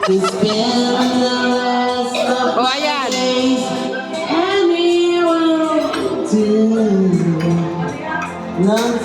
to spend the rest of Oh, my ayan. days anywhere to love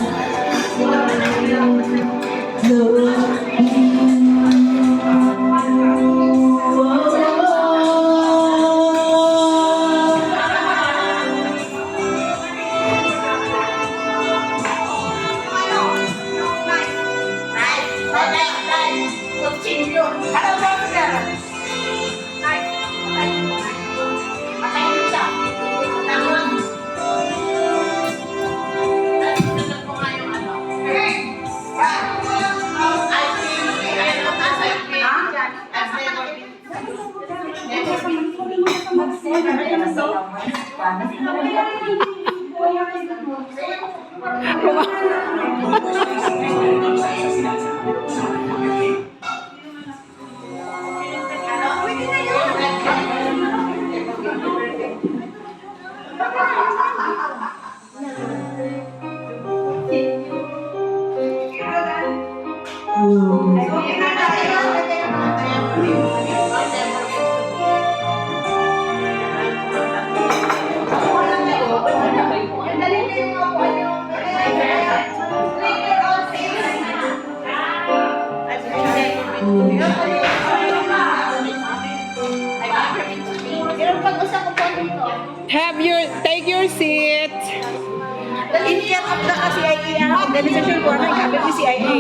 Take your seat. In care of the CIA organization for my kapit ni CIA.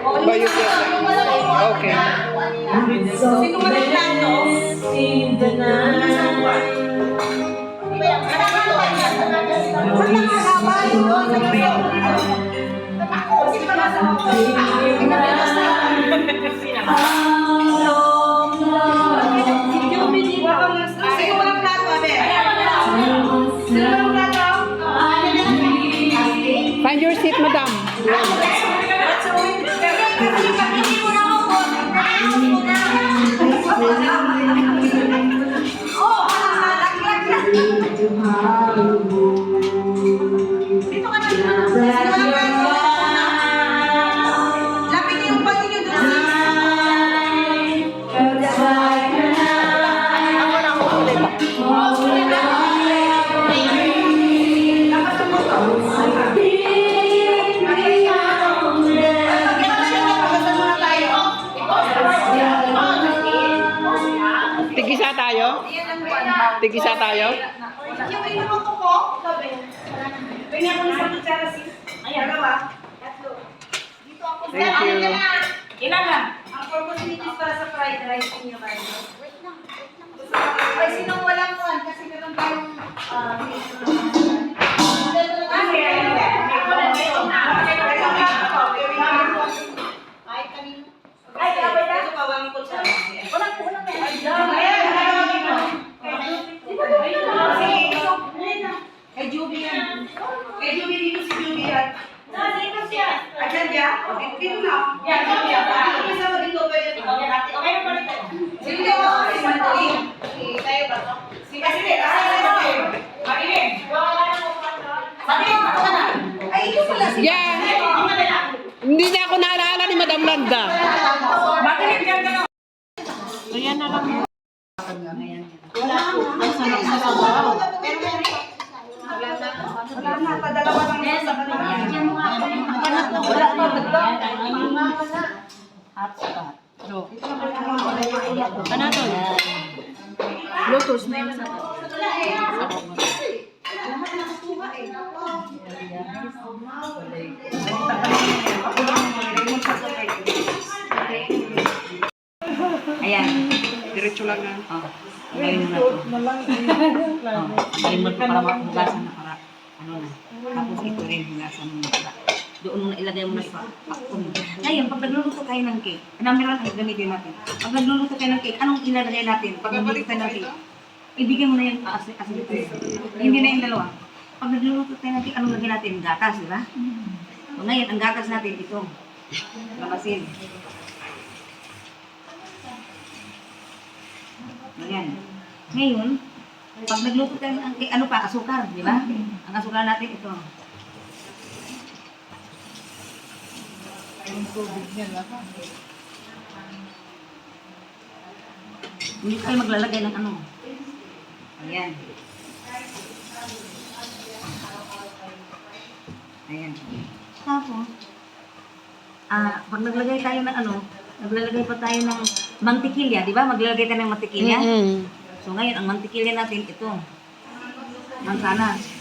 Oh, you get that. Okay. Sino man ang plano? Find your seat, madam. Tigisa tayo? Tigisa tayo? Yung inuto ko, pwede ako isang kutsara sis. Ayan, dalawa. Tatlo. Dito ako. Thank you. Ilan lang? Ang purpose nito is para sa fried rice niyo ba? Wait lang. Ay, sinong walang one? Kasi meron tayong ay, kabay na? Ito pa, walang kutsara. Walang kay Juby yan. Kay Juby dito si Juby yan. Dito siya. Ayan siya? Dito na. Yan, Juby yan. Isa mo dito, pwede dito. Okay na pa dito. Sige, si Mandaling. Tayo ba ito? Sige, sige. Makiling. Makiling, ito ka na. Ay, ito pala si Yeah. Hindi niya ako naalala ni Madam Landa. Makiling, yan ka na. Ayan na lang. Wala na, padalawa lang yan sa kanila. Ano to? Bluetooth na yun sa ayan. Diretso lang yan. Ngayon na to. Kalimot para mapugasan na para ano na. Tapos ito rin hugasan mo na. Doon mo na ilagay mo na sa pakon. Ngayon, pag nagluluto tayo ng cake, nameran ang gamitin natin. Pag nagluluto tayo ng cake, anong ilalagay natin? Pag nagluluto tayo ng cake, ibigay mo na yung asin. Hindi na yung dalawa. Pag nagluluto tayo ng cake, anong lagay natin? Gatas, di ba? So, ngayon, ang gatas natin, ito. Lamasin. Ayan. Ngayon, pag nagluto tayo ng cake, ano pa? Asukar, di ba? Ang asukar natin, ito. Hindi tayo maglalagay ng ano. Ayan. Ayan. Tapos, pag naglagay tayo ng ano, naglalagay pa tayo ng mantikilya, di ba? Maglalagay tayo ng mantikilya. Mm-mm. So ngayon, ang mantikilya natin, ito. Mansanas.